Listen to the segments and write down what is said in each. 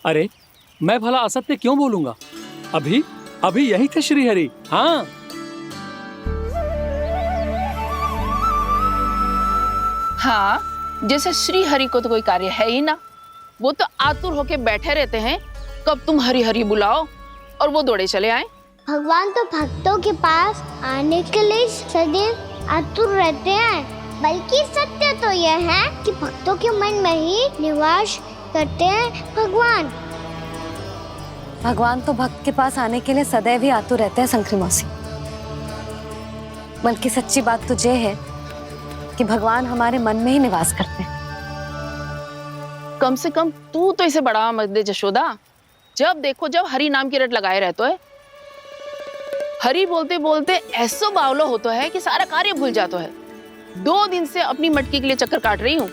अरे मैं भला असत्य क्यों बोलूंगा? अभी अभी यही थे श्रीहरि। हाँ, हाँ, जैसे श्री हरि को तो कोई कार्य है ही ना। वो तो आतुर होके बैठे रहते हैं, कब तुम हरि हरि बुलाओ और वो दौड़े चले आए। भगवान तो भक्तों के पास आने के लिए सदैव आतुर रहते हैं। बल्कि सत्य तो यह है कि भक्तों के मन में ही निवास करते हैं भगवान। भगवान तो भक्त के पास आने के लिए सदैव ही आतुर रहते हैं शंकरी मौसी। बल्कि सच्ची बात तो ये है कि भगवान हमारे मन में ही निवास करते हैं। कम से कम तू तो इसे बढ़ावा मत दे जशोदा। जब देखो जब हरि नाम की रट लगाए रहते है। हरि बोलते बोलते ऐसो बावलो होता है कि सारा कार्य भूल जाता है। 2 दिन से अपनी मटकी के लिए चक्कर काट रही हूँ।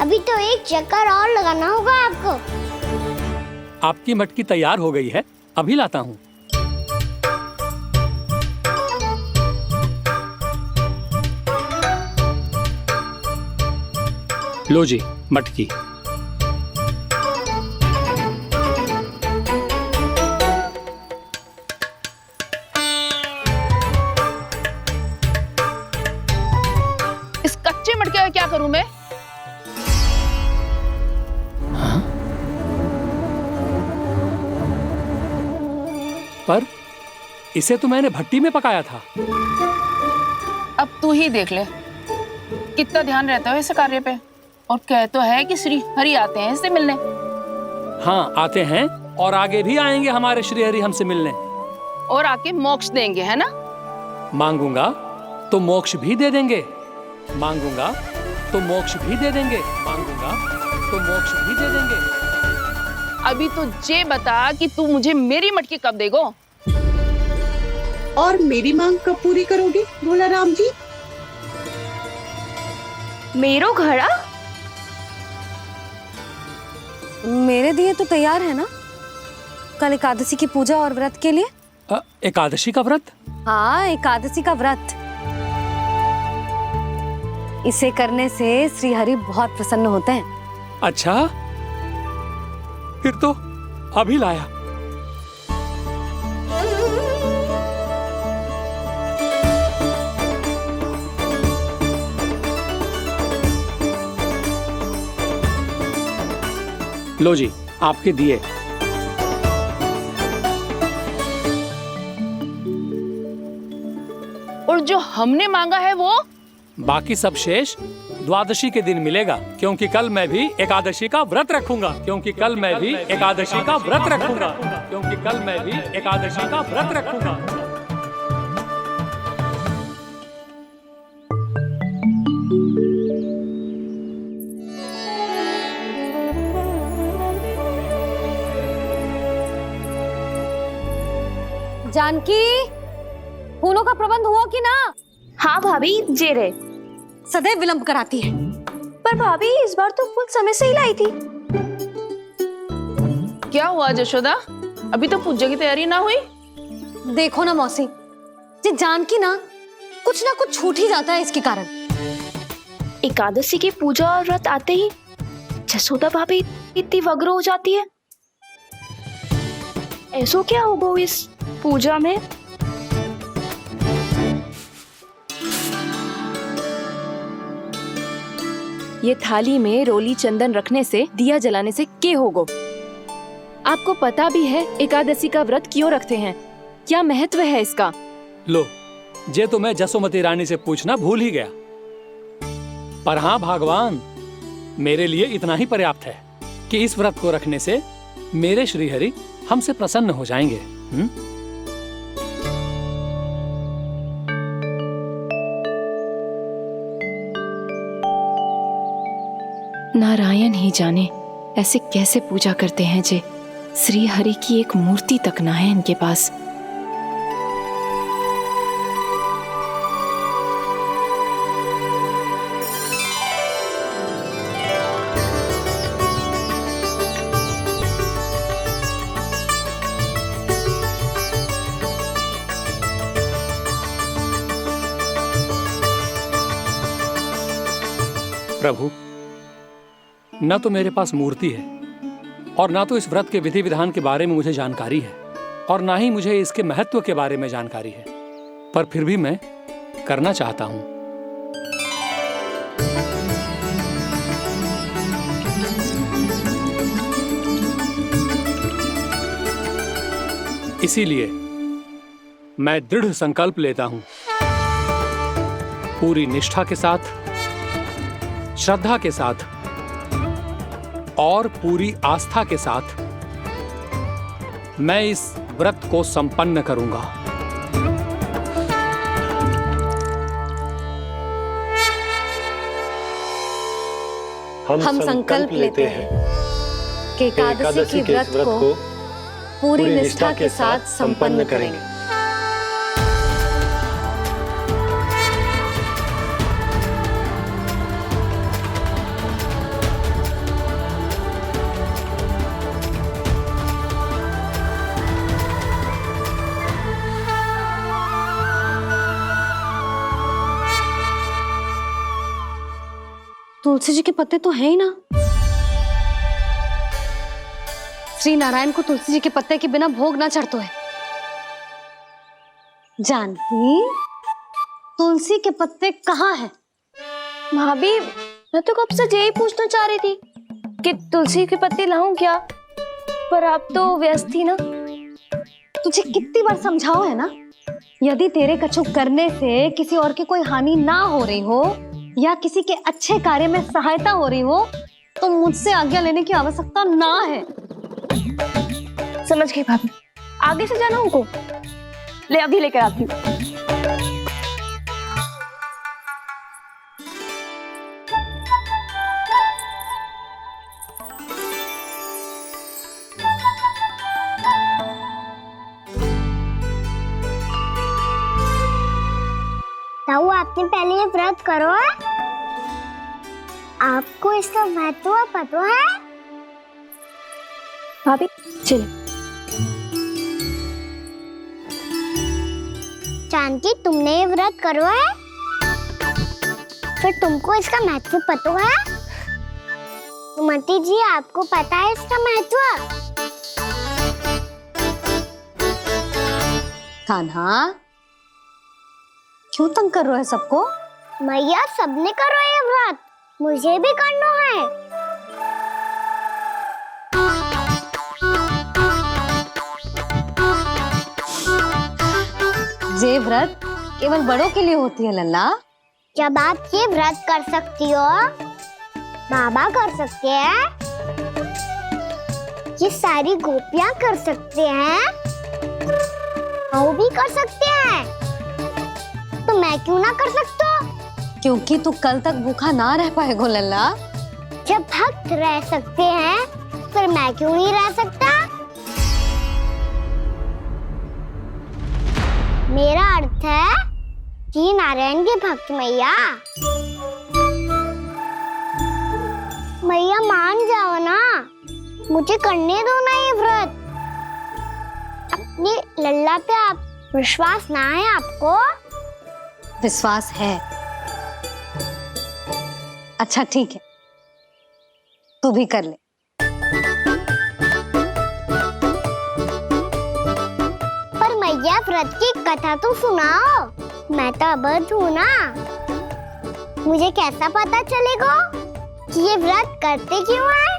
अभी तो एक चक्कर और लगाना होगा आपको। आपकी मटकी तैयार हो गई है, अभी लाता हूँ। लो जी मटकी। इस कच्चे मटके का क्या करूं मैं? पर इसे तो मैंने भट्टी में पकाया था। अब तू ही देख ले कितना ध्यान रहता है इस कार्य पे। और कह तो है कि श्री हरि आते हैं इससे मिलने। हाँ आते हैं और आगे भी आएंगे हमारे श्रीहरि हमसे मिलने। और आके मोक्ष देंगे, है ना? मांगूंगा तो मोक्ष भी दे देंगे, मांगूंगा तो मोक्ष भी दे देंगे, मांगूंगा तो मोक्ष भी दे देंगे। अभी तो ये बता कि तू मुझे मेरी मटकी कब देगो? और मेरी मांग कब पूरी करोगे भोला राम जी? मेरो घड़ा मेरे दिए तो तैयार है ना, कल एकादशी की पूजा और व्रत के लिए। एकादशी का व्रत? हाँ, एकादशी का व्रत। इसे करने से श्री हरि बहुत प्रसन्न होते हैं। अच्छा, फिर तो अभी लाया। लो जी आपके दिए। और जो हमने मांगा है वो? बाकी सब शेष द्वादशी के दिन मिलेगा, क्योंकि कल मैं भी एकादशी का व्रत रखूंगा, क्योंकि कल मैं भी एकादशी का व्रत रखूंगा, क्योंकि कल मैं भी एकादशी का व्रत रखूंगा। जानकी, फूलों का प्रबंध हुआ कि ना? हाँ भाभी, जे रे। सदैव विलंब कराती है। पर भाभी इस बार तो फूल समय से ही लाई थी। क्या हुआ जशोदा? अभी तो पूजा की तैयारी ना हुई? देखो ना मौसी, ये जानकी ना कुछ छूट ही जाता है इसके कारण। एकादशी की पूजा और व्रत आते ही जसोदा भाभी इतनी वग्र हो जाती है। ऐसो क्या हो इस पूजा में? ये थाली में रोली चंदन रखने से, दिया जलाने से के होगो? आपको पता भी है एकादशी का व्रत क्यों रखते हैं, क्या महत्व है इसका? लो, जे तो मैं जसोमती रानी से पूछना भूल ही गया। पर हाँ भगवान, मेरे लिए इतना ही पर्याप्त है कि इस व्रत को रखने से मेरे श्रीहरि हमसे प्रसन्न हो जाएंगे। नारायण ही जाने ऐसे कैसे पूजा करते हैं जे श्री हरि की एक मूर्ति तक ना है इनके पास। प्रभु, न तो मेरे पास मूर्ति है और ना तो इस व्रत के विधि विधान के बारे में मुझे जानकारी है और ना ही मुझे इसके महत्व के बारे में जानकारी है, पर फिर भी मैं करना चाहता हूं। इसीलिए मैं दृढ़ संकल्प लेता हूं, पूरी निष्ठा के साथ, श्रद्धा के साथ और पूरी आस्था के साथ मैं इस व्रत को संपन्न करूंगा। हम संकल्प लेते हैं कि एकादशी के व्रत को पूरी निष्ठा के साथ संपन्न करेंगे। तुलसी जी के पत्ते तो हैं ही ना। श्री नारायण को तुलसी जी के पत्ते के बिना भोग ना चढ़तो है। जानकी, तुलसी के पत्ते कहाँ हैं? भाभी, मैं तो कब से यही पूछना चाह रही थी कि तुलसी के पत्ते लाऊं क्या, पर आप तो व्यस्त थी ना। तुझे कितनी बार समझाओ है ना, यदि तेरे कछु करने से किसी और की कोई हानि ना हो रही हो या किसी के अच्छे कार्य में सहायता हो रही हो तो मुझसे आज्ञा लेने की आवश्यकता ना है। समझ गई भाभी, आगे से जाना उनको। ले अभी लेकर आती हूँ। ताऊ, आपने पहले ये व्रत करो है? आपको इसका महत्व पता है? भाभी चलो। जानकी, तुमने ये व्रत करो है? फिर तुमको इसका महत्व पता है? सुमति जी, आपको पता है इसका महत्व? कान्हा, क्यों तंग कर रहे हो सबको? मैया, सबने करो ये व्रत, मुझे भी करना है। ये व्रत केवल बड़ों के लिए होती है लल्ला। जब आप ये व्रत कर सकती हो, बाबा कर सकते हैं, ये सारी गोपियां कर सकते हैं, वो भी कर सकते हैं, तो मैं क्यों ना कर सकता? क्योंकि तू कल तक भूखा ना रह पाएगा लल्ला। जब भक्त रह सकते हैं, फिर मैं क्यों नहीं रह सकता? मेरा अर्थ है कि नारायण के भक्त मैया। मैया, मान जाओ ना, मुझे करने दो ना ये व्रत। अपनी लल्ला पे आप विश्वास ना है आपको? विश्वास है। अच्छा ठीक है, तू भी कर ले। पर मैया, व्रत की कथा तो सुनाओ, मैं तो अबध हूँ ना। मुझे कैसा पता चलेगा कि ये व्रत करते क्यों हैं?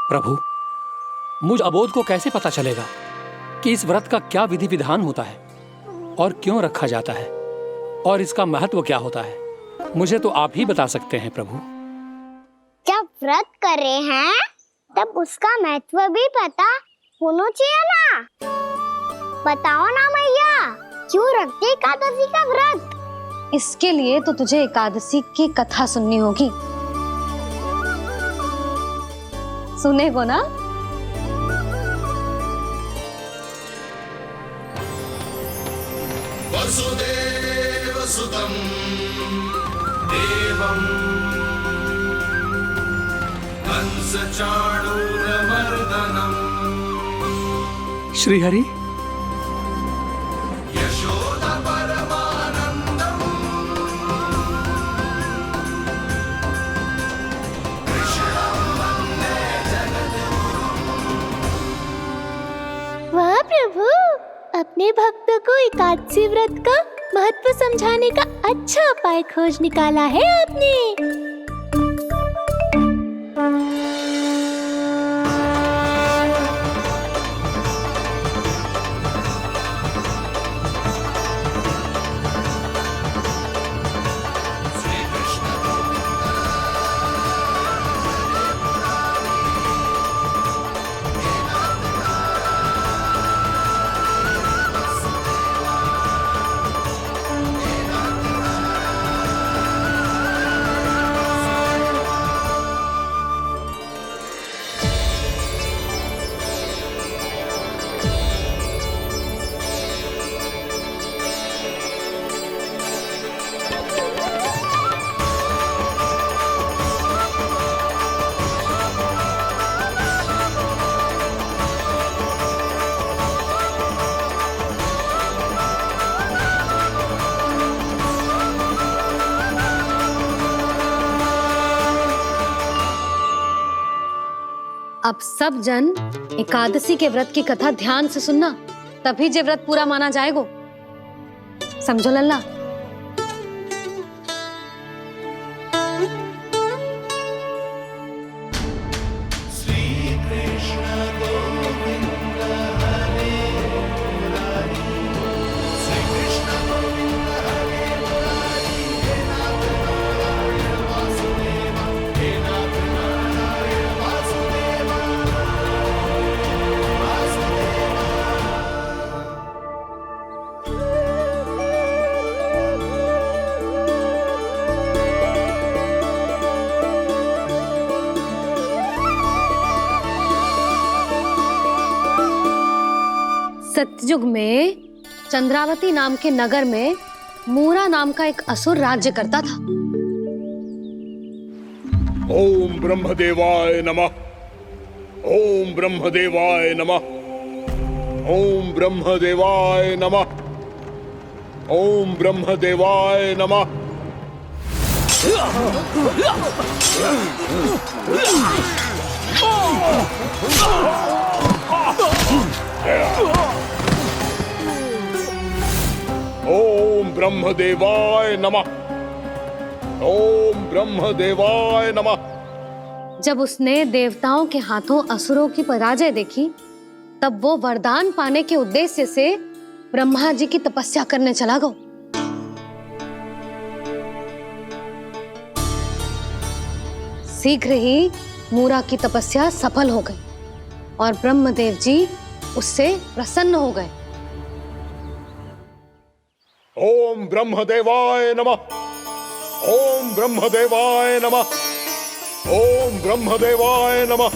प्रभु, मुझ अबोध को कैसे पता चलेगा कि इस व्रत का क्या विधि विधान होता है और क्यों रखा जाता है और इसका महत्व क्या होता है? मुझे तो आप ही बता सकते हैं प्रभु। जब व्रत कर रहे हैं तब उसका महत्व भी पता होना चाहिए ना। बताओ ना मैया, क्यों रखते एकादशी का व्रत? इसके लिए तो तुझे एकादशी की कथा सुननी होगी। सुनेगो ना? वसुदेव सुतं देवं कंस चाणूरमर्दनम् एकादशी व्रत का महत्व समझाने का अच्छा उपाय खोज निकाला है आपने। अब सब जन एकादशी के व्रत की कथा ध्यान से सुनना, तभी जे व्रत पूरा माना जाएगा। समझो लल्ला। सतयुग में चंद्रावती नाम के नगर में मूरा नाम का एक असुर राज्य करता था। ओम ब्रह्मदेवाय नमः। ओम ब्रह्मदेवाय नमः। ओम ब्रह्मदेवाय नमः। ओम ब्रह्मदेवाय नमः। ओम ब्रह्मदेवाय नमः। ओम ब्रह्मदेवाय नमः। जब उसने देवताओं के हाथों असुरों की पराजय देखी, तब वो वरदान पाने के उद्देश्य से ब्रह्मा जी की तपस्या करने चला गया। शीघ्र ही मूरा की तपस्या सफल हो गई और ब्रह्मदेव जी उससे प्रसन्न हो गए। ओम ब्रह्मदेवाय नमः। ओम ब्रह्मदेवाय नमः। ओम ब्रह्मदेवाय नमः।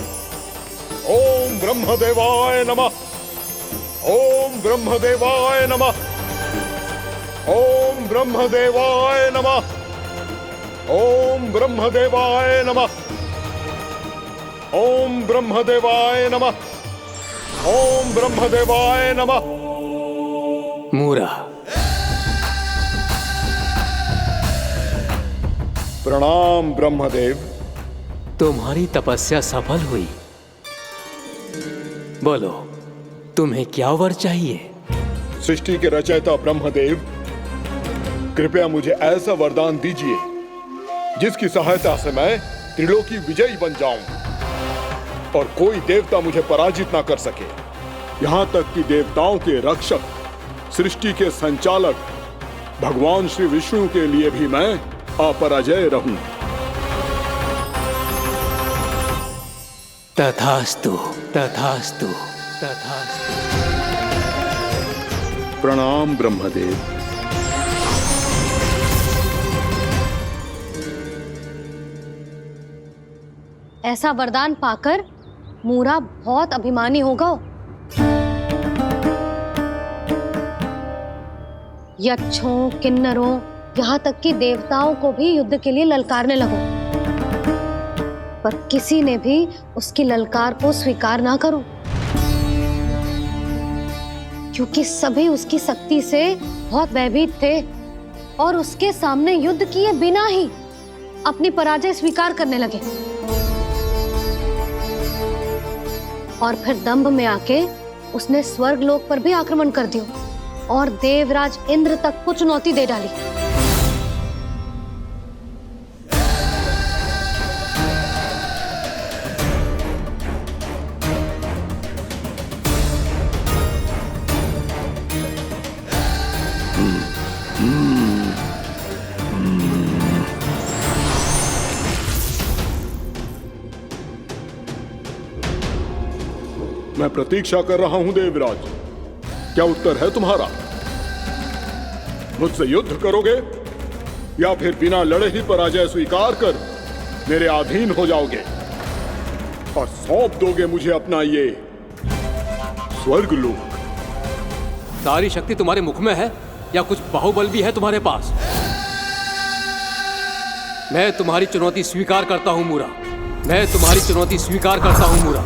ओम ब्रह्मदेवाय नमः। ओम ब्रह्मदेवाय नमः। ओम ब्रह्मदेवाय नमः। ओम ब्रह्मदेवाय नमः। ओम ब्रह्मदेवाय नमः। ओम ब्रह्मदेवाय नमः। मूरा, प्रणाम ब्रह्मदेव। तुम्हारी तपस्या सफल हुई। बोलो, तुम्हें क्या वर चाहिए? सृष्टि के रचयिता ब्रह्मदेव, कृपया मुझे ऐसा वरदान दीजिए जिसकी सहायता से मैं त्रिलोकी विजयी बन जाऊं और कोई देवता मुझे पराजित ना कर सके। यहां तक कि देवताओं के रक्षक, सृष्टि के संचालक भगवान श्री विष्णु के लिए भी मैं अपराजय रहूं। तथास्तु, तथास्तु, तथास्तु। प्रणाम ब्रह्मदेव। ऐसा वरदान पाकर मूरा बहुत अभिमानी होगा। यक्षों, किन्नरों, यहाँ तक कि देवताओं को भी युद्ध के लिए ललकारने लगो, पर किसी ने भी उसकी ललकार को स्वीकार ना करो, क्योंकि सभी उसकी शक्ति से बहुत भयभीत थे और उसके सामने युद्ध किए बिना ही अपनी पराजय स्वीकार करने लगे और फिर दंभ में आके उसने स्वर्ग लोक पर भी आक्रमण कर दिया और देवराज इंद्र तक को चुनौती दे डाली। मैं प्रतीक्षा कर रहा हूं देवराज, क्या उत्तर है तुम्हारा? मुझसे युद्ध करोगे या फिर बिना लड़े ही पराजय स्वीकार कर मेरे अधीन हो जाओगे और सौंप दोगे मुझे अपना ये स्वर्गलोक? सारी शक्ति तुम्हारे मुख में है या कुछ बाहुबल भी है तुम्हारे पास? मैं तुम्हारी चुनौती स्वीकार करता हूं मूरा, मैं तुम्हारी चुनौती स्वीकार करता हूं मूरा।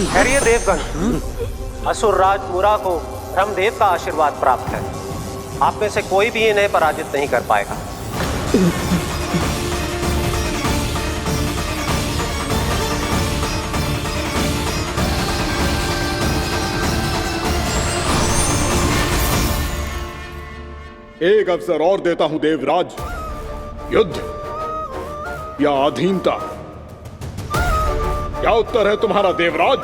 खैरिए देवगण, असुर राज मुरा को ब्रह्मदेव का आशीर्वाद प्राप्त है। आप में से कोई भी इन्हें पराजित नहीं कर पाएगा। एक अवसर और देता हूं देवराज, युद्ध या अधीनता, क्या उत्तर है तुम्हारा देवराज?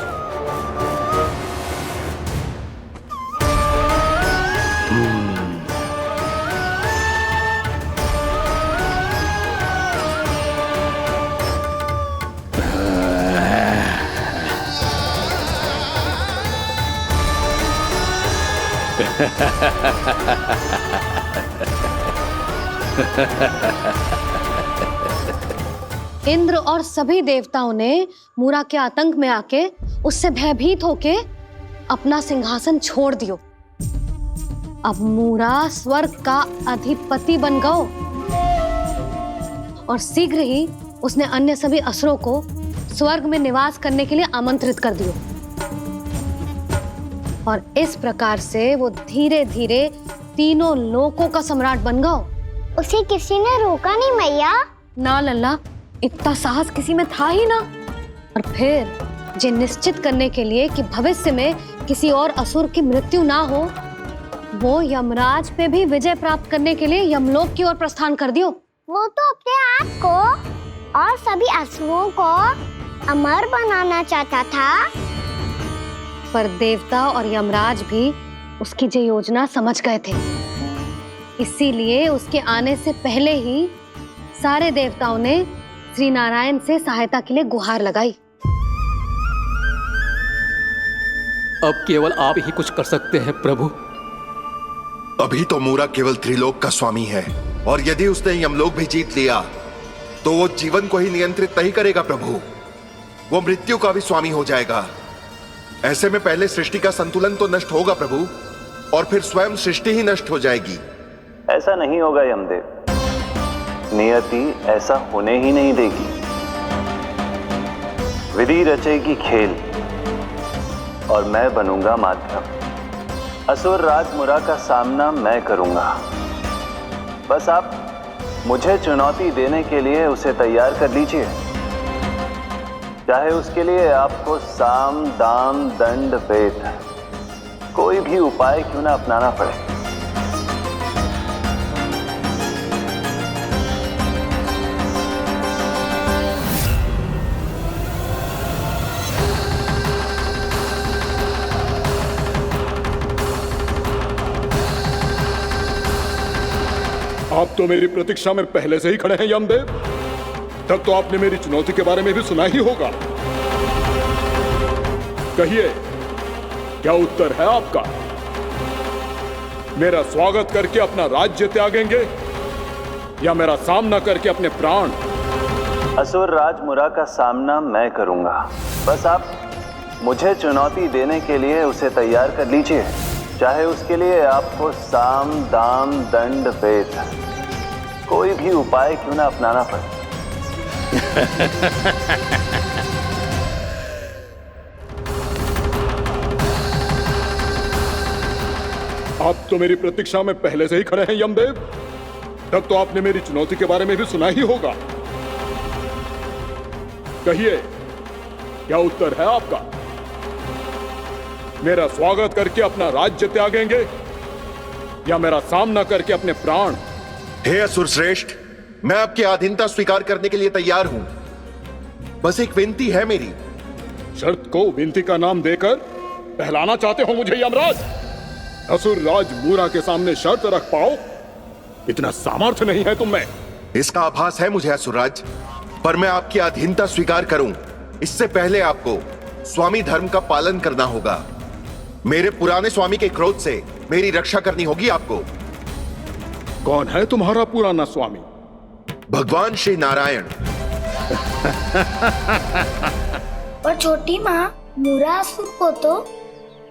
इंद्र और सभी देवताओं ने मूरा के आतंक में आके उससे भयभीत होके अपना सिंहासन छोड़ दियो। अब मूरा स्वर्ग का अधिपति बन गयो और शीघ्र ही उसने अन्य सभी असुरों को स्वर्ग में निवास करने के लिए आमंत्रित कर दियो। और इस प्रकार से वो धीरे धीरे तीनों लोकों का सम्राट बन गयो। उसे किसी ने रोका नहीं मैया। ना लल्ला, इतना साहस किसी में था ही ना। और फिर ये निश्चित करने के लिए कि भविष्य में किसी और असुर की मृत्यु ना हो, वो यमराज पे भी विजय प्राप्त करने के लिए यमलोक की ओर प्रस्थान कर दियो। वो तो अपने आप को और सभी असुरों को अमर बनाना चाहता था। पर देवता और यमराज भी उसकी ये योजना समझ गए थे। इसीलिए उसके आने से पहले ही सारे देवताओं ने श्री नारायण से सहायता के लिए गुहार लगाई। अब केवल आप ही कुछ कर सकते हैं प्रभु। अभी तो मूरा केवल त्रिलोक का स्वामी है, और यदि उसने यमलोक भी जीत लिया तो वो जीवन को ही नियंत्रित नहीं करेगा प्रभु, वो मृत्यु का भी स्वामी हो जाएगा। ऐसे में पहले सृष्टि का संतुलन तो नष्ट होगा प्रभु, और फिर स्वयं सृष्टि ही नष्ट हो जाएगी। ऐसा नहीं होगा यमदेव, नियति ऐसा होने ही नहीं देगी। विधि रचेगी खेल और मैं बनूंगा माध्यम। असुर राज मुरा का सामना मैं करूंगा। बस आप मुझे चुनौती देने के लिए उसे तैयार कर लीजिए, चाहे उसके लिए आपको साम दाम दंड भेद कोई भी उपाय क्यों ना अपनाना पड़े। आप तो मेरी प्रतीक्षा में पहले से ही खड़े हैं यमदेव। तब तो आपने मेरी चुनौती के बारे में भी सुना ही होगा। कहिए, क्या उत्तर है आपका? मेरा स्वागत करके अपना राज्य त्यागेंगे या मेरा सामना करके अपने प्राण? असुर राज मुरा का सामना मैं करूंगा। बस आप मुझे चुनौती देने के लिए उसे तैयार कर लीजिए, चाहे उसके लिए आपको साम दाम दंड भेद कोई भी उपाय क्यों ना अपनाना पड़े। आप तो मेरी प्रतीक्षा में पहले से ही खड़े हैं यमदेव। तब तो आपने मेरी चुनौती के बारे में भी सुना ही होगा। कहिए, क्या उत्तर है आपका? मेरा स्वागत करके अपना राज्य त्यागेंगे या मेरा सामना करके अपने प्राण? हे असुर श्रेष्ठ, मैं आपकी अधीनता स्वीकार करने के लिए तैयार हूं। बस एक विनती है मेरी। शर्त को विनती का नाम देकर पहलाना चाहते हो मुझे यमराज? असुर राज मूरा के सामने शर्त रख पाओ, इतना सामर्थ्य नहीं है तुम में। इसका आभास है मुझे असुरराज, पर मैं आपकी अधीनता स्वीकार करूं इससे पहले आपको स्वामी धर्म का पालन करना होगा। मेरे पुराने स्वामी के क्रोध से मेरी रक्षा करनी होगी आपको। कौन है तुम्हारा पुराना स्वामी? भगवान श्री नारायण। और छोटी माँ, मूरासुर को तो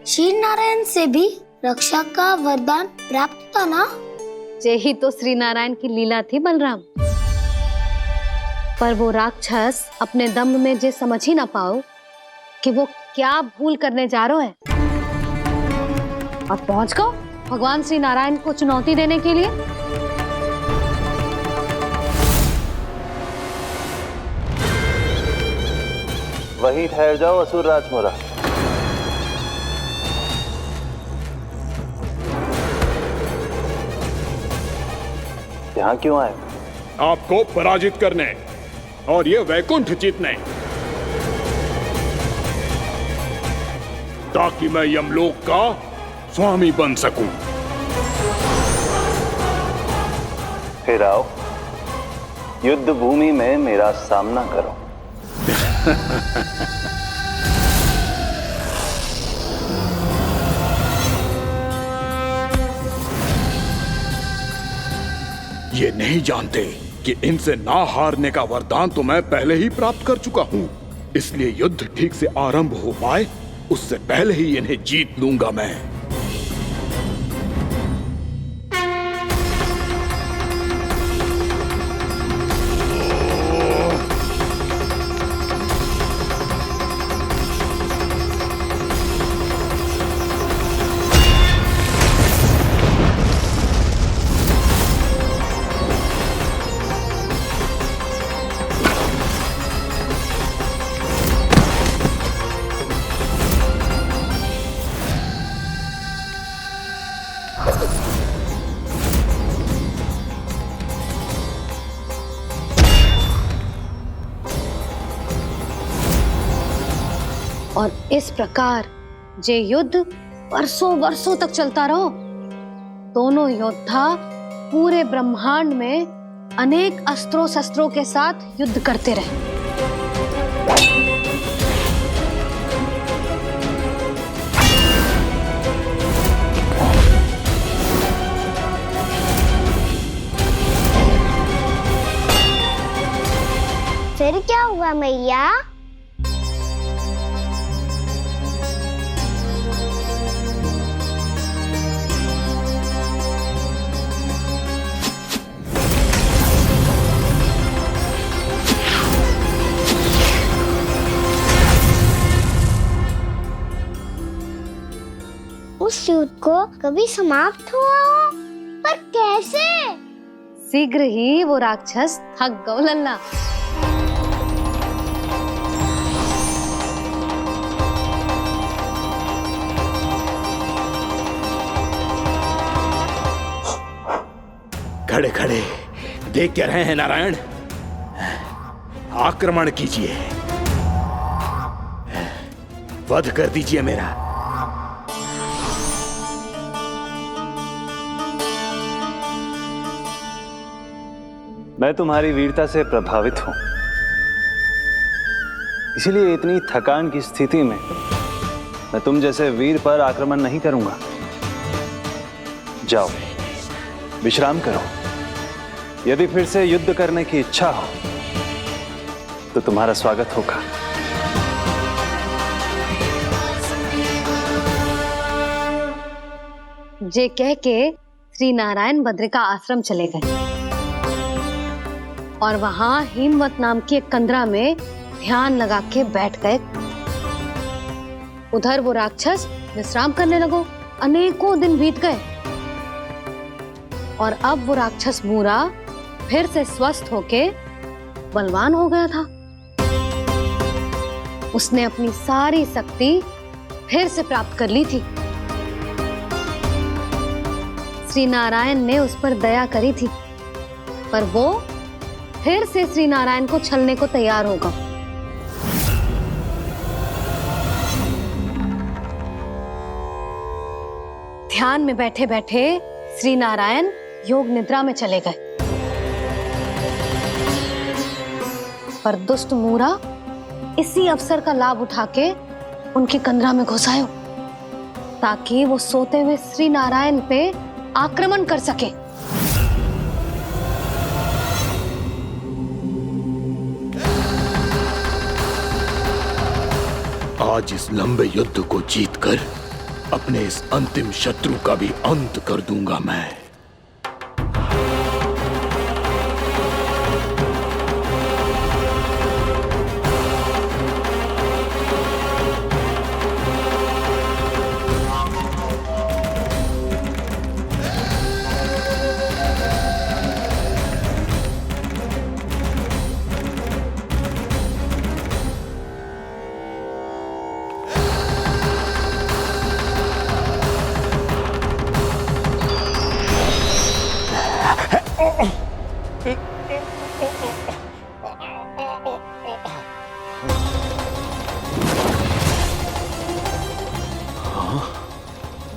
श्री नारायण से भी रक्षा का वरदान प्राप्त था ना? यही तो श्री नारायण की लीला थी बलराम। पर वो राक्षस अपने दम में जे समझ ही ना पाओ कि वो क्या भूल करने जा रहा है, और पहुंच गो भगवान श्री नारायण को चुनौती देने के लिए। वहीं ठहर जाओ असुर राज मुरा। यहां क्यों आए? आपको पराजित करने और ये वैकुंठ जीतने, ताकि मैं यमलोक का स्वामी बन सकूं। फिर आओ, युद्ध भूमि में मेरा सामना करो। ये नहीं जानते कि इनसे ना हारने का वरदान तो मैं पहले ही प्राप्त कर चुका हूं। इसलिए युद्ध ठीक से आरंभ हो पाए उससे पहले ही इन्हें जीत लूंगा मैं। और इस प्रकार जे युद्ध वर्षों वर्षों तक चलता रहो। दोनों योद्धा पूरे ब्रह्मांड में अनेक अस्त्रों शस्त्रों के साथ युद्ध करते रहे। फिर क्या हुआ मैया? उस युद्ध को कभी समाप्त हुआ हो, पर कैसे? शीघ्र ही वो राक्षस थक गौ लल्ला। खड़े खड़े देख क्या रहे हैं नारायण? आक्रमण कीजिए, वध कर दीजिए मेरा। मैं तुम्हारी वीरता से प्रभावित हूं, इसीलिए इतनी थकान की स्थिति में मैं तुम जैसे वीर पर आक्रमण नहीं करूंगा। जाओ, विश्राम करो। यदि फिर से युद्ध करने की इच्छा हो तो तुम्हारा स्वागत होगा। जे कह के श्री नारायण बद्रिका आश्रम चले गए और वहां हिमवत नाम की एक कंदरा में ध्यान लगा के बैठ गए। उधर वो राक्षस विश्राम करने लगो। अनेकों दिन बीत गए और अब वो राक्षस मूरा फिर से स्वस्थ होके बलवान हो गया था। उसने अपनी सारी शक्ति फिर से प्राप्त कर ली थी। श्री नारायण ने उस पर दया करी थी, पर वो फिर से श्री नारायण को छलने को तैयार होगा। ध्यान में बैठे बैठे श्री नारायण योग निद्रा में चले गए, पर दुष्ट मूरा इसी अवसर का लाभ उठा के उनकी कंदरा में घुस आयो ताकि वो सोते हुए श्री नारायण पे आक्रमण कर सके। आज इस लंबे युद्ध को जीतकर अपने इस अंतिम शत्रु का भी अंत कर दूंगा मैं।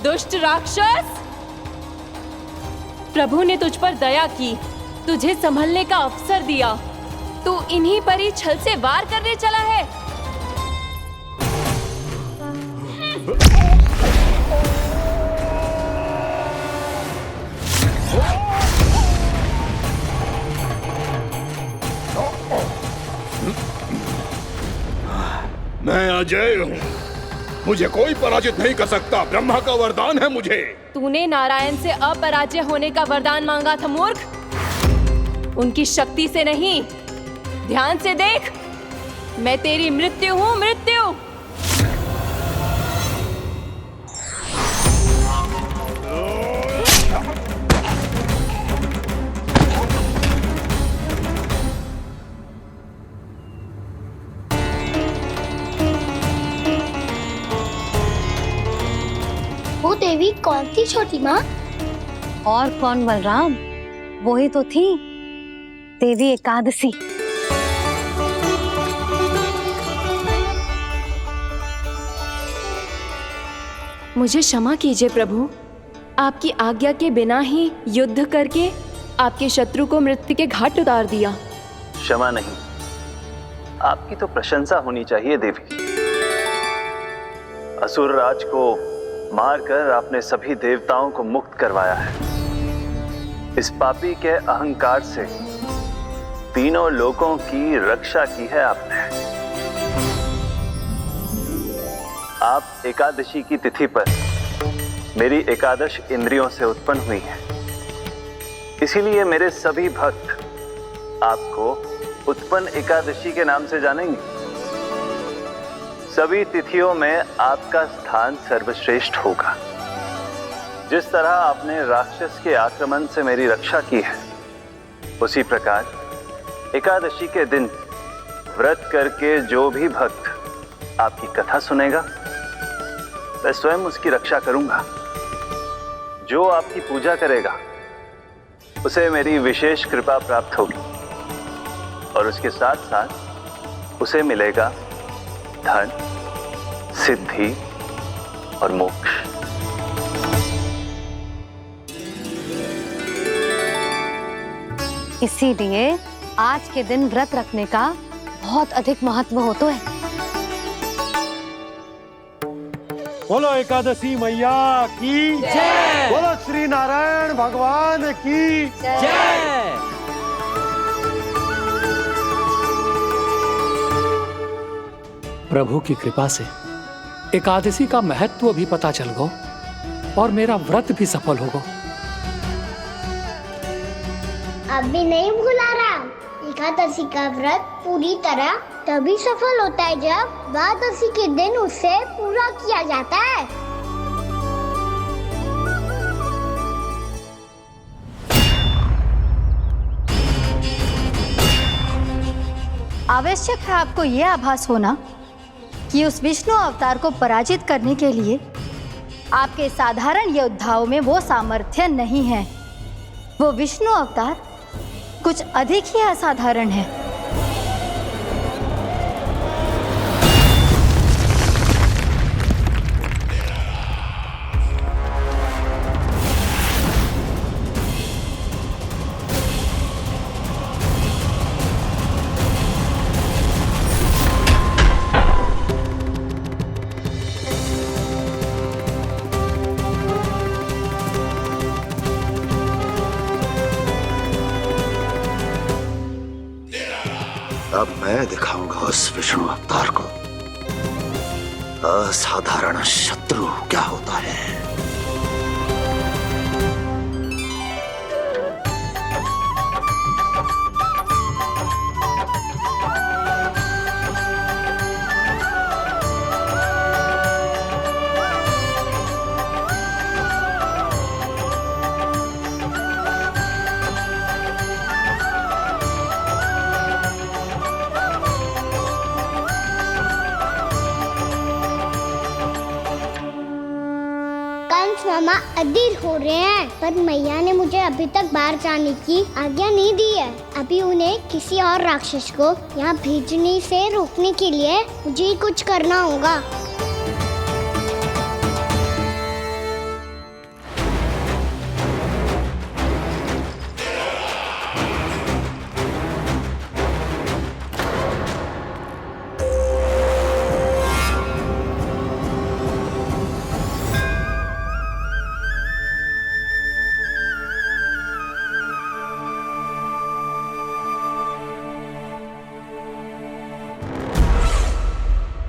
दुष्ट राक्षस, प्रभु ने तुझ पर दया की, तुझे संभलने का अवसर दिया। तू इन्हीं पर ही छल से वार करने चला है। मैं अजय हूँ, मुझे कोई पराजित नहीं कर सकता। ब्रह्मा का वरदान है मुझे। तूने नारायण से अपराजय होने का वरदान मांगा था मूर्ख, उनकी शक्ति से नहीं। ध्यान से देख, मैं तेरी मृत्यु हूँ, मृत्यु। वो देवी कौन थी छोटी माँ? और कौन बलराम, वो ही तो थी देवी एकादशी। मुझे क्षमा कीजिए प्रभु, आपकी आज्ञा के बिना ही युद्ध करके आपके शत्रु को मृत्यु के घाट उतार दिया। क्षमा नहीं, आपकी तो प्रशंसा होनी चाहिए देवी। असुर राज को मारकर आपने सभी देवताओं को मुक्त करवाया है। इस पापी के अहंकार से तीनों लोकों की रक्षा की है आपने। आप एकादशी की तिथि पर मेरी एकादश इंद्रियों से उत्पन्न हुई हैं। इसीलिए मेरे सभी भक्त आपको उत्पन्न एकादशी के नाम से जानेंगे। सभी तिथियों में आपका स्थान सर्वश्रेष्ठ होगा। जिस तरह आपने राक्षस के आक्रमण से मेरी रक्षा की है, उसी प्रकार एकादशी के दिन व्रत करके जो भी भक्त आपकी कथा सुनेगा, मैं स्वयं उसकी रक्षा करूंगा। जो आपकी पूजा करेगा उसे मेरी विशेष कृपा प्राप्त होगी और उसके साथ साथ उसे मिलेगा धन, सिद्धि और मोक्ष। इसीलिए आज के दिन व्रत रखने का बहुत अधिक महत्व होता है। बोलो एकादशी मैया की जय। बोलो श्री नारायण भगवान की जय। प्रभु की कृपा से एकादशी का महत्व भी पता चल गो और मेरा व्रत भी सफल होगा। अभी नहीं भूला राम, एकादशी का व्रत पूरी तरह तभी सफल होता है जब द्वादशी के दिन उसे पूरा किया जाता है। आवश्यक है आपको यह आभास होना कि उस विष्णु अवतार को पराजित करने के लिए आपके साधारण योद्धाओं में वो सामर्थ्य नहीं है। वो विष्णु अवतार कुछ अधिक ही असाधारण है। अब मैं दिखाऊंगा उस विष्णु अवतार को असाधारण शत्रु क्या होता है। मामा अधीर हो रहे हैं, पर मैया ने मुझे अभी तक बाहर जाने की आज्ञा नहीं दी है। अभी उन्हें किसी और राक्षस को यहाँ भेजने से रोकने के लिए मुझे ही कुछ करना होगा।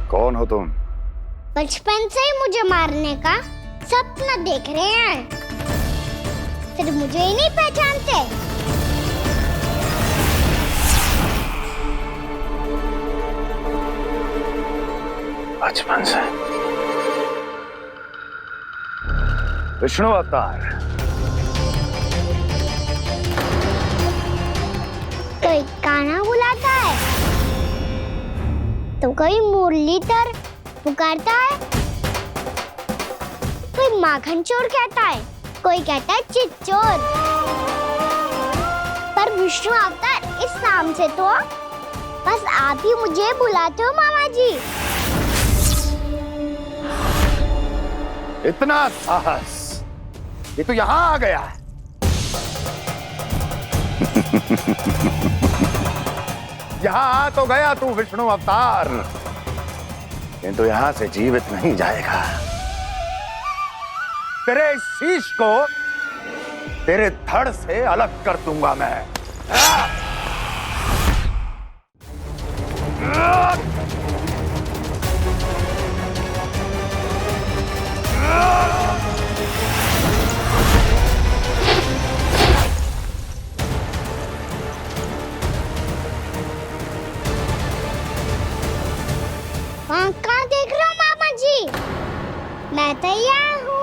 कौन हो तुम? बचपन से ही मुझे मारने का सपना देख रहे हैं, फिर मुझे ही नहीं पहचानते। बचपन से विष्णु अवतार। कोई गाना बुलाता है तो कोई मुरलीधर पुकारता है, कोई माखन चोर कहता है, कोई कहता है चिच्चोर। पर विष्णु अवतार इस नाम से तो बस आप ही मुझे बुलाते हो मामा जी। इतना साहस, ये तो यहाँ आ गया है। यहाँ आ तो गया तू विष्णु अवतार, किंतु यहाँ से जीवित नहीं जाएगा। तेरे इस शीश को तेरे धड़ से अलग कर दूंगा मैं। वहाँ कहाँ देख रहे हो मामा जी? मैं तैयार हूँ।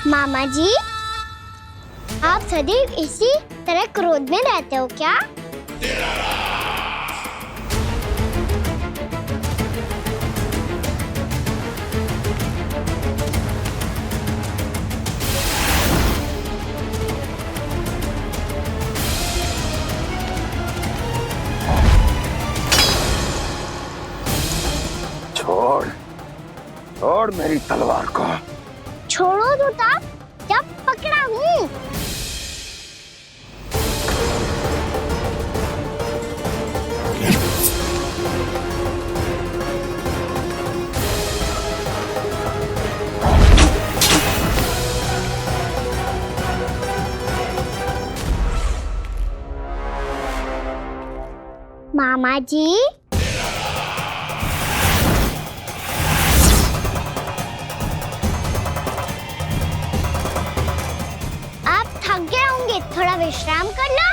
मामा जी, आप सदैव इसी तरह क्रोध में रहते हो क्या? मेरी तलवार को। छोड़ो तो तब जब पकड़ा हूँ। मामा जी, आप थक गए होंगे, थोड़ा विश्राम कर लो।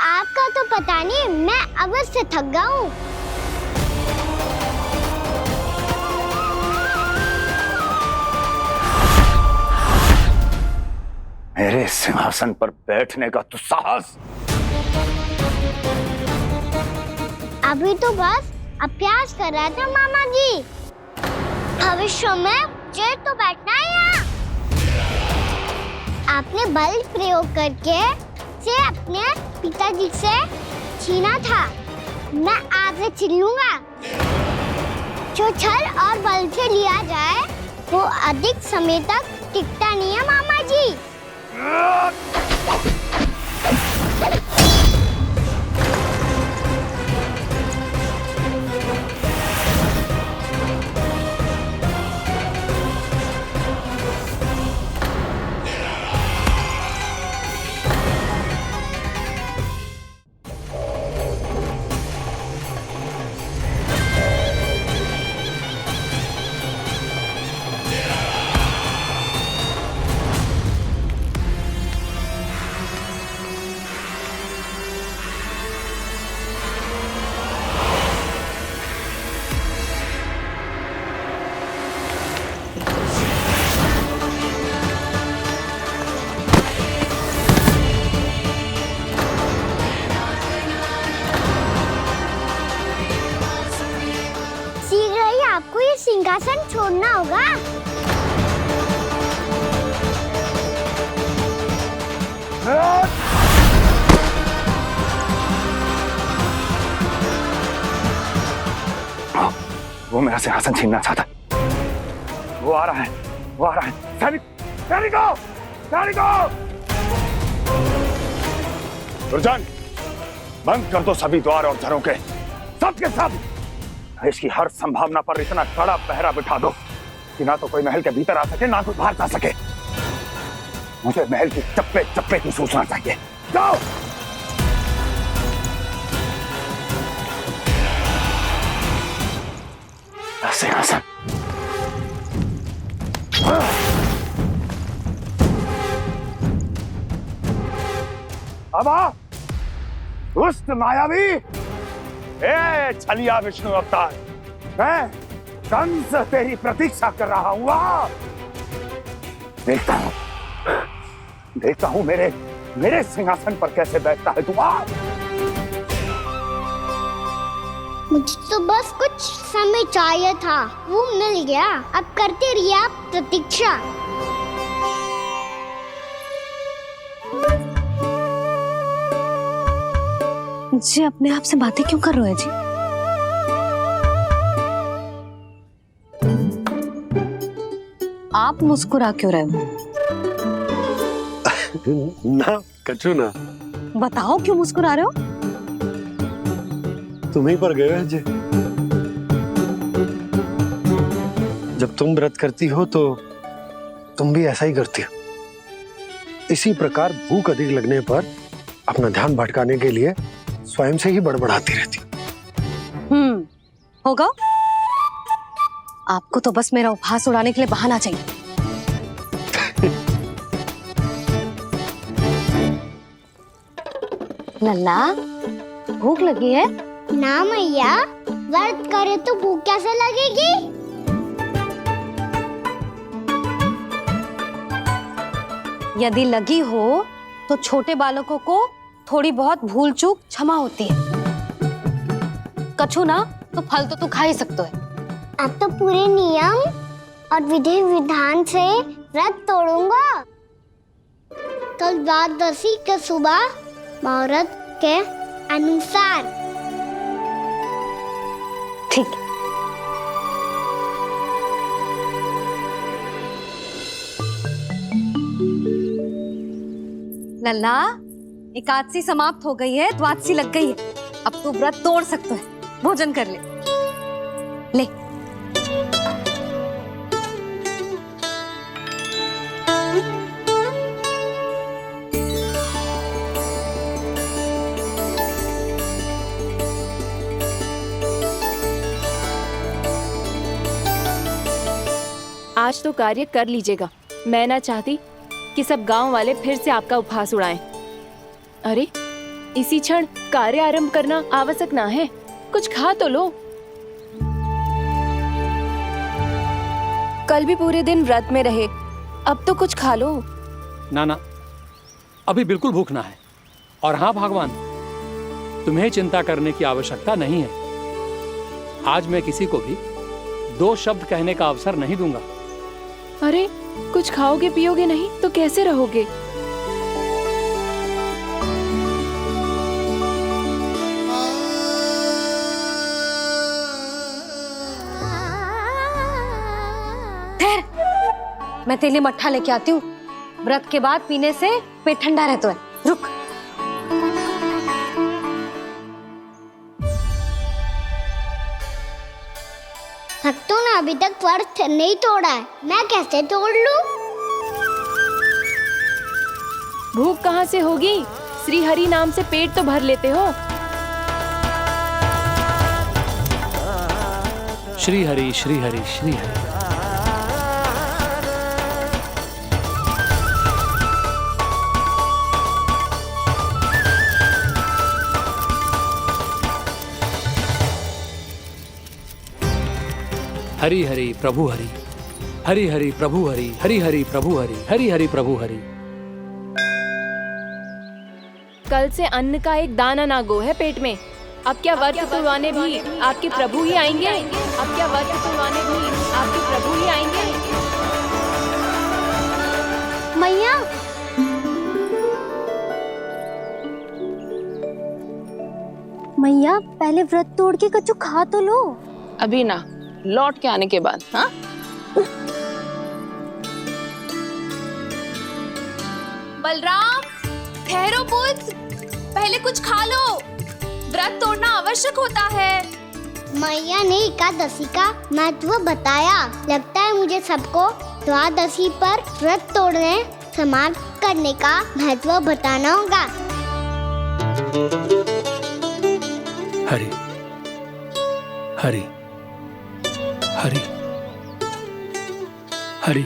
आपका तो पता नहीं, मैं अवश्य थक गया हूँ। मेरे सिंहासन पर बैठने का तो साहस। अभी तो बस अभ्यास कर रहा था मामा जी। भविष्य में मुझे तो बैठना है यहाँ। आपने बल प्रयोग करके से अपने पिताजी से छीना था। मैं आज से छीन लूंगा। जो छल और बल से लिया जाए वो अधिक समय तक टिकता नहीं है मामा जी। आपको ये सिंहासन छोड़ना होगा। वो मेरा सिंहासन छीनना चाहता है। वो आ रहा है, वो आ रहा है। सैनिकों! दुर्जन, बंद कर दो सभी द्वार और झरोखे, सबके सब। इसकी हर संभावना पर इतना कड़ा पहरा बिठा दो कि ना तो कोई महल के भीतर आ सके, ना कोई बाहर जा सके। मुझे महल की चप्पे चप्पे की सूचना चाहिए। जाओ। सिंहासन। अब आ, दुष्ट मायावी, ए छलिया विष्णु अवतार, मैं कंस तेरी प्रतीक्षा कर रहा हूँ। देखता हूँ मेरे सिंहासन पर कैसे बैठता है तू। मुझे तो बस कुछ समय चाहिए था, वो मिल गया। अब करते रहिए आप प्रतीक्षा। जी अपने आप से बातें क्यों कर रहे हो जी? आप मुस्कुरा क्यों रहे हो? ना कछु ना। बताओ क्यों मुस्कुरा रहे हो? तुम ही पर गए हैं जी। जब तुम व्रत करती हो तो तुम भी ऐसा ही करती हो। इसी प्रकार भूख अधिक लगने पर अपना ध्यान भटकाने के लिए स्वयं से ही बड़बड़ाती रहती। होगा। आपको तो बस मेरा उपहास उड़ाने के लिए बहाना चाहिए। लल्ला, भूख लगी है? ना मैया, व्रत करे तो भूख कैसे लगेगी? यदि लगी हो तो छोटे बालकों को थोड़ी बहुत भूल चूक क्षमा होती है। कछु ना तो फल तो तू खा ही सकते है। अब तो पूरे नियम और विधि विधान से व्रत तोड़ूंगा। कल द्वादशी के सुबह मुहूर्त के अनुसार। ठीक। लल्ला, एकादशी समाप्त हो गई है, द्वादशी लग गई है। अब तू व्रत तोड़ सकता है, भोजन कर ले। ले। आज तो कार्य कर लीजिएगा। मैं ना चाहती कि सब गांव वाले फिर से आपका उपहास उड़ाएं। अरे इसी क्षण कार्य आरंभ करना आवश्यक ना है, कुछ खा तो लो। कल भी पूरे दिन व्रत में रहे, अब तो कुछ खा लो। ना ना, अभी बिल्कुल भूख ना है। और हाँ भगवान, तुम्हें चिंता करने की आवश्यकता नहीं है। आज मैं किसी को भी 2 शब्द कहने का अवसर नहीं दूंगा। अरे कुछ खाओगे पियोगे नहीं तो कैसे रहोगे? ठहर, मैं तेरे लिए मट्ठा लेके आती हूँ। व्रत के बाद पीने से पेट ठंडा रहता है। रुक। भक्तों ने अभी तक व्रत नहीं तोड़ा है, मैं कैसे तोड़ लूं? भूख कहाँ से होगी? श्री हरि नाम से पेट तो भर लेते हो। श्री हरि श्री हरि श्री हरि। हरि हरि प्रभु हरि, हरि हरि प्रभु हरि, हरि हरि प्रभु हरि, हरि हरि प्रभु हरि। कल से अन्न का एक दाना ना गो है पेट में। अब क्या व्रत तुड़वाने भी आपके प्रभु ही आएंगे? अब क्या व्रत तुड़वाने भी आपके प्रभु ही आएंगे? मैया, मैया पहले व्रत तोड़ के कच्चू खा तो लो। अभी ना, लौट के आने के बाद। हाँ, बलराम, ठहरो पुत्र, पहले कुछ खा लो। व्रत तोड़ना आवश्यक होता है। मैया ने एकादशी का महत्व बताया। लगता है मुझे सबको द्वादशी पर व्रत तोड़ने समाप्त करने का महत्व बताना होगा। हरि हरि हरि हरि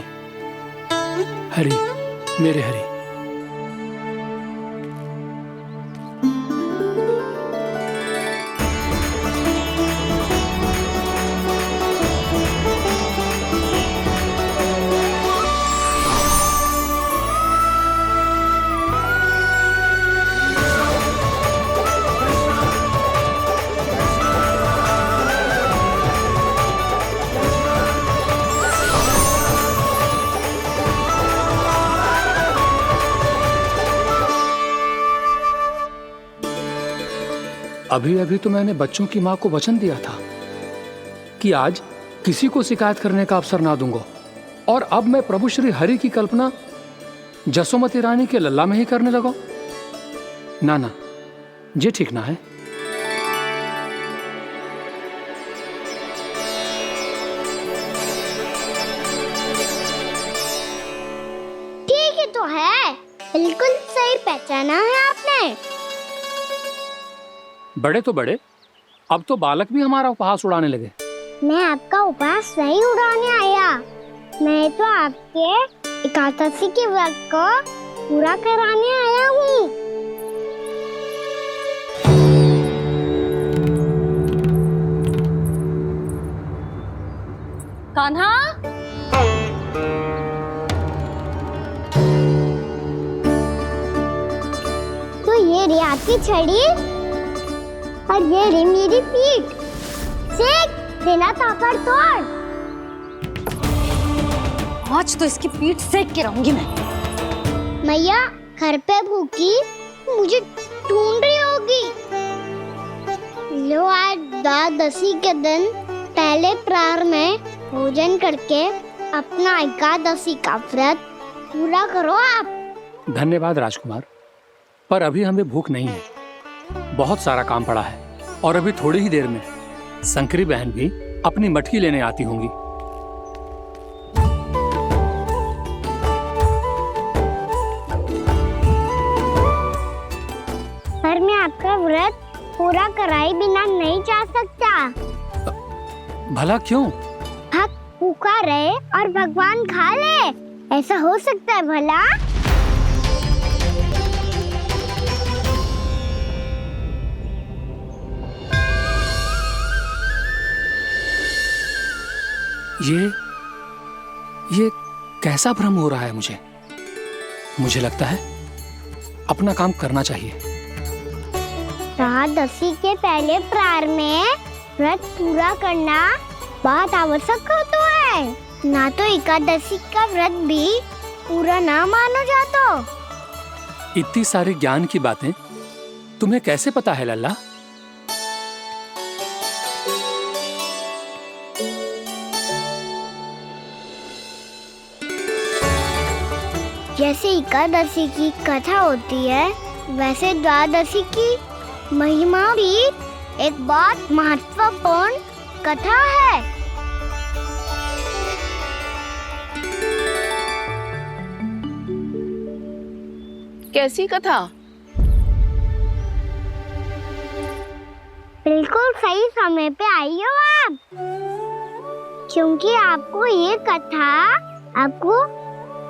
हरि, मेरे हरि। अभी अभी तो मैंने बच्चों की माँ को वचन दिया था कि आज किसी को शिकायत करने का अवसर ना दूंगा, और अब मैं प्रभु श्री हरि की कल्पना जसोमती रानी के लल्ला में ही करने लगा। ना ना, ये ठीक ना है। ठीक है तो है, बिल्कुल सही पहचाना है आपने। बड़े तो बड़े, अब तो बालक भी हमारा उपहास उड़ाने लगे। मैं आपका उपहास नहीं उड़ाने आया, मैं तो आपके एकादशी के व्रत को पूरा कराने आया हूँ। कान्हा, तो ये रे आपकी छड़ी और ये रे मेरी पीठ। सेक देना ताकत तोड़। आज तो इसकी पीठ सेक के रहूंगी मैं। मैया घर पे भूखी मुझे ढूंढ रही होगी। लो, आज द्वादशी के दिन पहले प्रहर में भोजन करके अपना एकादशी का व्रत पूरा करो आप। धन्यवाद राजकुमार, पर अभी हमें भूख नहीं है, बहुत सारा काम पड़ा है और अभी थोड़ी ही देर में शंकरी बहन भी अपनी मटकी लेने आती होंगी। पर मैं आपका व्रत पूरा कराए बिना नहीं जा सकता। भला क्यों? भक्त भूखा रहे और भगवान खा ले, ऐसा हो सकता है भला? ये कैसा भ्रम हो रहा है मुझे? मुझे लगता है अपना काम करना चाहिए। एकादशी के पहले प्रार में व्रत पूरा करना बहुत आवश्यक होता है, ना तो एकादशी का व्रत भी पूरा ना मानो जातो। इतनी सारी ज्ञान की बातें तुम्हें कैसे पता है लल्ला? जैसे एकादशी की कथा होती है, वैसे द्वादशी की महिमा भी एक बहुत महत्वपूर्ण कथा है। कैसी कथा? बिल्कुल सही समय पे आई हो आप, क्योंकि आपको ये कथा आपको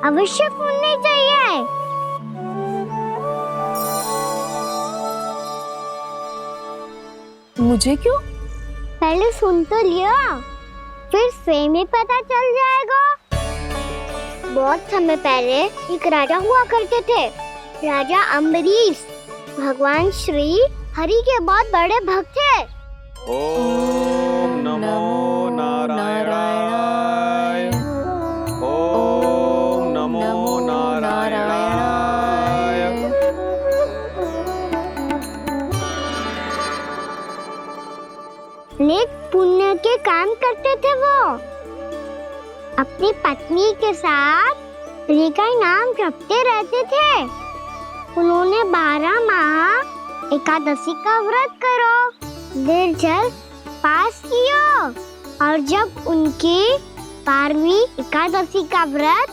अवश्य सुननी चाहिए। मुझे क्यों? पहले सुन तो लियो, फिर स्वयं ही पता चल जाएगा। बहुत समय पहले एक राजा हुआ करते थे, राजा अम्बरीश। भगवान श्री हरि के बहुत बड़े भक्त थे। ओम नमो नारायणाय। ओम नमो नारायणाय। नेक पुण्य के काम करते थे वो। अपनी पत्नी के साथ हरि का नाम जपते रहते थे। उन्होंने 12 माह एकादशी का व्रत करो निर्जल पास किया, और जब उनकी 12वीं एकादशी का व्रत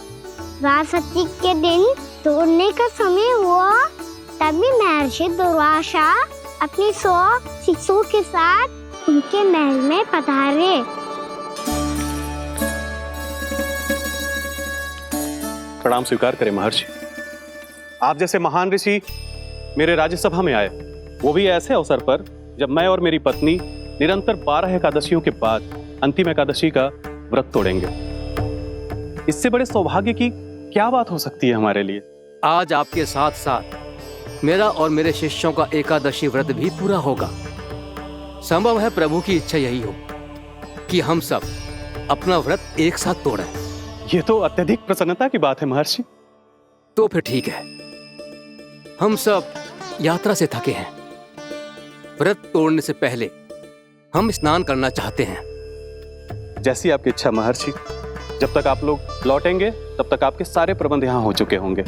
द्वादशी के दिन तोड़ने का समय हुआ, तभी महर्षि दुर्वासा अपनी 100 शिष्यों के साथ उनके महल में पधारे। प्रणाम स्वीकार करें महर्षि। आप जैसे महान ऋषि मेरे राज्यसभा में आए, वो भी ऐसे अवसर पर जब मैं और मेरी पत्नी निरंतर 12 एकादशियों के बाद अंतिम एकादशी का व्रत तोड़ेंगे। इससे बड़े सौभाग्य की क्या बात हो सकती है हमारे लिए? आज आपके साथ साथ मेरा और मेरे शिष्यों का एकादशी व्रत भी पूरा होगा। संभव है प्रभु की इच्छा यही हो कि हम सब अपना व्रत एक साथ तोड़ें। ये तो अत्यधिक प्रसन्नता की बात है महर्षि। तो फिर ठीक है, हम सब यात्रा से थके हैं। व्रत तोड़ने से पहले हम स्नान करना चाहते हैं। जैसी आपकी इच्छा महर्षि। जब तक आप लोग लौटेंगे तब तक आपके सारे प्रबंध यहाँ हो चुके होंगे।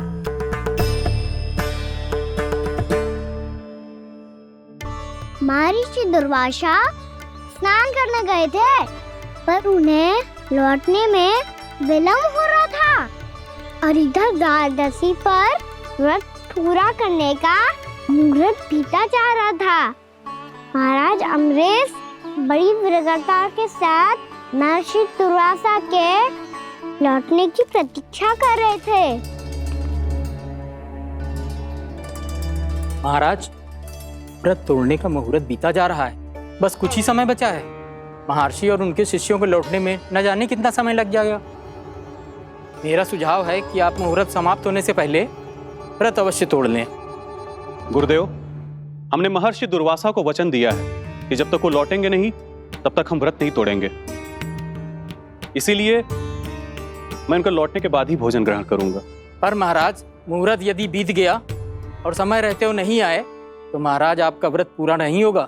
महर्षि दुर्वासा स्नान करने गए थे, पर उन्हें लौटने में विलंब हो रहा था, और इधर द्वादशी पर व्रत पूरा करने का मुहूर्त बीता जा रहा था। महाराज अम्बरीश बड़ी विरगता के साथ महर्षि दुर्वासा के लौटने की प्रतीक्षा कर रहे थे। महाराज, व्रत तोड़ने का मुहूर्त बीता जा रहा है, बस कुछ ही समय बचा है। महर्षि और उनके शिष्यों को लौटने में न जाने कितना समय लग जाएगा। मेरा सुझाव है कि आप मुहूर्त समाप्त होने से पहले व्रत अवश्य तोड़ लें। गुरुदेव, हमने महर्षि दुर्वासा को वचन दिया है कि जब तक वो लौटेंगे नहीं तब तक हम व्रत नहीं तोड़ेंगे। इसीलिए मैं उनका लौटने के बाद ही भोजन ग्रहण करूंगा। पर महाराज, मुहूर्त यदि बीत गया और समय रहते हो नहीं आए तो महाराज आपका व्रत पूरा नहीं होगा।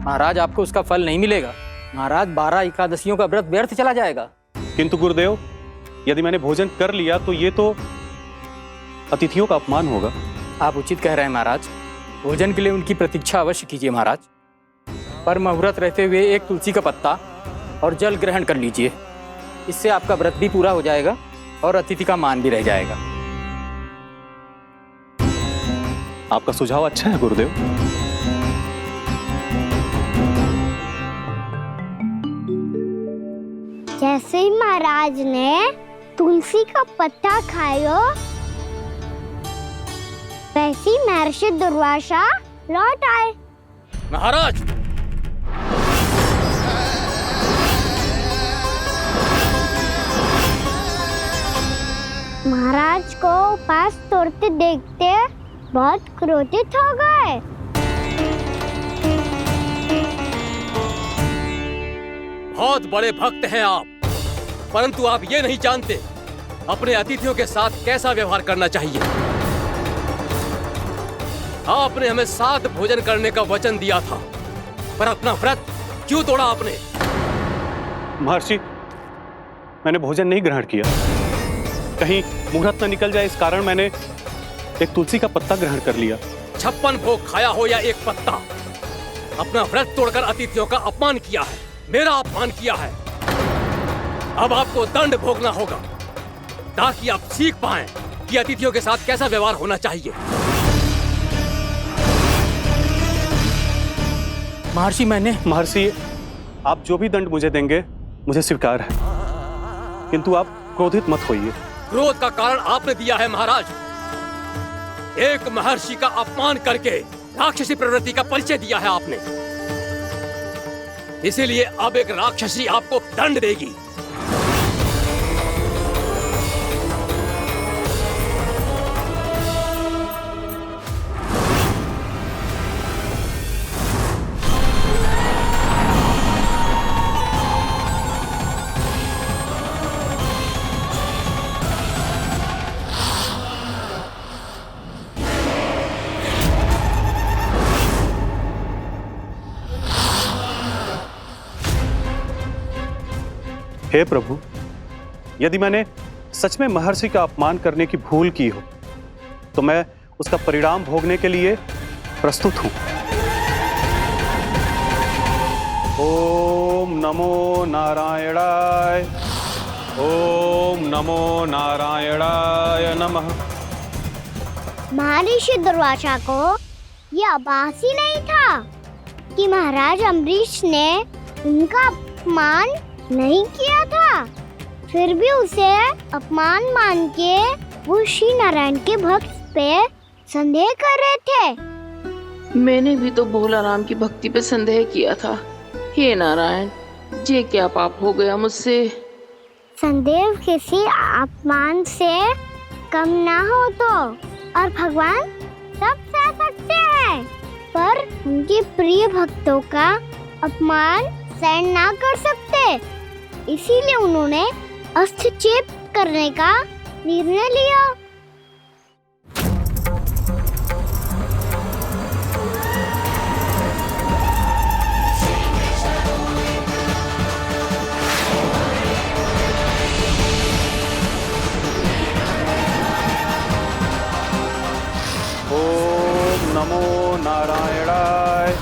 महाराज, आपको उसका फल नहीं मिलेगा। महाराज, 12 एकादशियों का व्रत व्यर्थ चला जाएगा। किंतु गुरुदेव, यदि मैंने भोजन कर लिया तो ये तो अतिथियों का अपमान होगा। आप उचित कह रहे हैं महाराज। भोजन के लिए उनकी प्रतीक्षा अवश्य कीजिए महाराज, पर मुहूर्त रहते हुए एक तुलसी का पत्ता और जल ग्रहण कर लीजिए। इससे आपका व्रत भी पूरा हो जाएगा और अतिथि का मान भी रह जाएगा। आपका सुझाव अच्छा है गुरुदेव। जैसे ही महाराज ने तुलसी का पत्ता खायो, वैसे ही महर्षि दुर्वासा लौट आए। महाराज, महाराज को उपास तोड़ते देखते बहुत क्रोधित हो गए। बहुत बड़े भक्त हैं आप, परंतु आप ये नहीं जानते अपने अतिथियों के साथ कैसा व्यवहार करना चाहिए। आपने हमें साथ भोजन करने का वचन दिया था, पर अपना व्रत क्यों तोड़ा आपने? महर्षि, मैंने भोजन नहीं ग्रहण किया। कहीं मुहूर्त न निकल जाए, इस कारण मैंने एक तुलसी का पत्ता ग्रहण कर लिया। 56 भोग खाया हो या एक पत्ता, अपना व्रत तोड़कर अतिथियों का अपमान किया है, मेरा अपमान किया है। अब आपको दंड भोगना होगा ताकि आप सीख पाएं कि अतिथियों के साथ कैसा व्यवहार होना चाहिए। महर्षि, आप जो भी दंड मुझे देंगे मुझे स्वीकार है, किंतु आप क्रोधित मत होइए। क्रोध का कारण आपने दिया है महाराज। एक महर्षि का अपमान करके राक्षसी प्रवृत्ति का परिचय दिया है आपने, इसीलिए अब एक राक्षसी आपको दंड देगी। हे प्रभु, यदि मैंने सच में महर्षि का अपमान करने की भूल की हो तो मैं उसका परिणाम भोगने के लिए प्रस्तुत हूं। ओम नमो नारायणाय, ओम नमो नारायणाय नमः। महर्षि दुर्वासा को यह आभास ही नहीं था कि महाराज अम्बरीश ने उनका अपमान नहीं किया था, फिर भी उसे अपमान मान के वो श्री नारायण के भक्त पे संदेह कर रहे थे। मैंने भी तो भोला राम की भक्ति पे संदेह किया था। हे नारायण, ये क्या पाप हो गया मुझसे? संदेह किसी अपमान से कम ना हो तो, और भगवान सब सह सकते हैं, पर उनके प्रिय भक्तों का अपमान सहन ना कर सकते, इसीलिए उन्होंने हस्तक्षेप करने का निर्णय लिया। ओम नमो नारायणाय।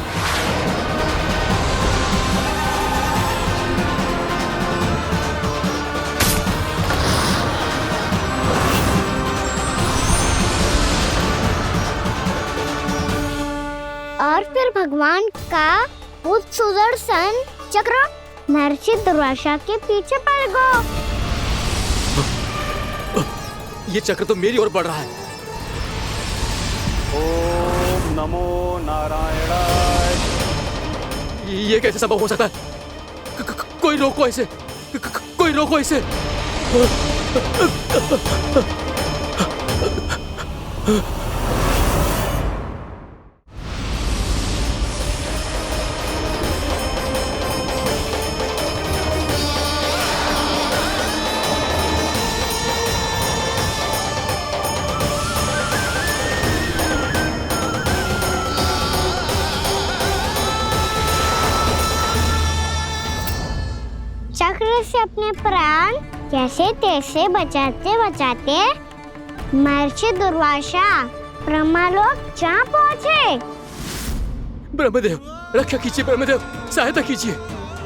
और फिर भगवान का वो सुदर्शन चक्र महर्षि दुर्वासा के पीछे पड़ गया। ये चक्र तो मेरी ओर बढ़ रहा है। ओम नमो नारायणाय। ये कैसे संभव हो सकता है? कोई रोको इसे, कोई रोको इसे। चक्र से अपने प्राण जैसे तैसे बचाते बचाते महर्षि दुर्वासा ब्रह्मा लोग जहाँ पहुँचे। ब्रह्मदेव रक्षा कीजिए, ब्रह्मदेव सहायता कीजिए,